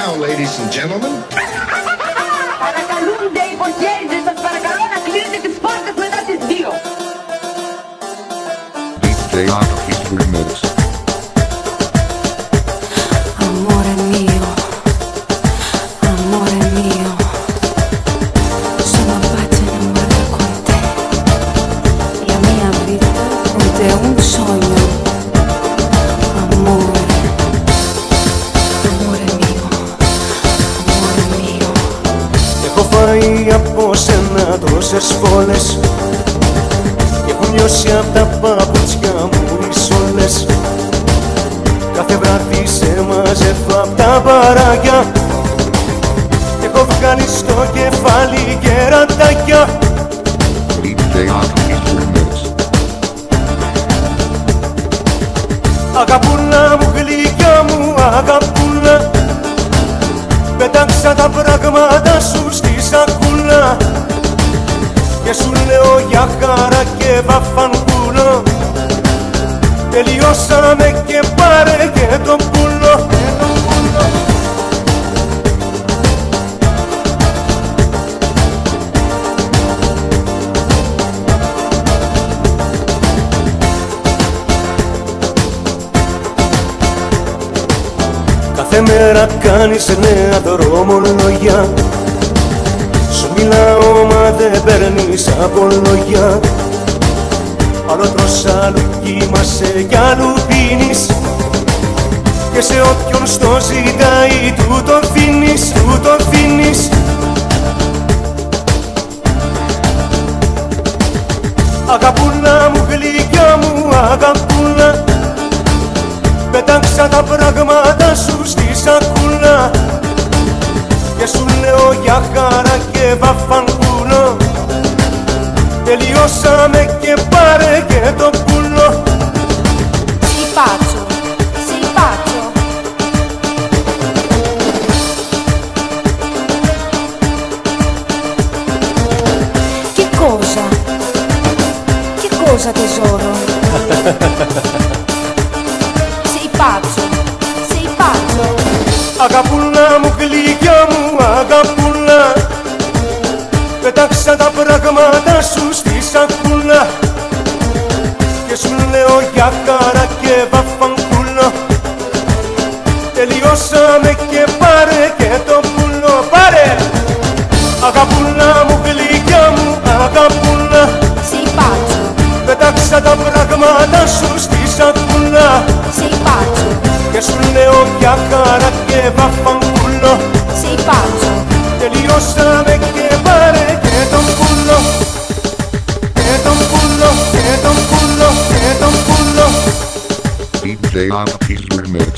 now, ladies and gentlemen. Παρακαλούνται οι υποχέριδες, σας παρακαλώ να κλείνετε τις πόρτες μετά τις 2. DJ Artist Remix. Amore mio, sono pazza innamorata con te. La mia vita con te è un sogno. Amore mio. Έχω φάει από σένα τόσες φόλες και έχω νιώσει απ' τα παπούτσια μου τις όλες. Κάθε βράδυ σε μαζεύω απ' τα μπαράκια και έχω βγάλει στο κεφάλι κερατάκια. DJ Artist Remix. Αγαπούλα μου, γλυκιά μου, αγαπούλα, πέταξα τα πράγματα σου στη σακούλα και σου λέω για χαρά και βαφανκούλο. Τελειώσαμε και πάρε και το πουλο. Κάθε μέρα κάνεις νέα δρομολόγια, σου μιλάω μα δεν παίρνεις απολογιά. Άλλο τρως, άλλου κοιμάσαι κι άλλου πίνεις και σε όποιον στο ζητάει του το αφήνεις. Αγαπούλα μου, γλυκιά μου, αγαπούλα, πέταξα τα πράγματα σου στη σακούλα και σου λέω για χαρά και βαφανκούλο. Τελειώσαμε και πάρε και το πουλο. Sei pazzo. Che cosa tesoro? Sei pazzo. Αγαπούλα μου, γλυκιά μου, αγαπούλα, πέταξα τα πράγματα σου στη σακούλα και σου λέω για χαρά και βαφανκούλο. Τελειώσαμε και πάρε και το πουλο. Πάρε! Αγαπούλα μου, γλυκιά μου, αγαπούλα, Sei pazzo. πέταξα τα πράγματα σου στη σακούλα Sei pazzo. και σου λέω για χαρά και βαφανκούλο. Sei pazzo. Τελειώσαμε και πάρε και τον πουλο. Και τον πουλο, και τον πουλο, και τον πουλο. DJ Artist Remix.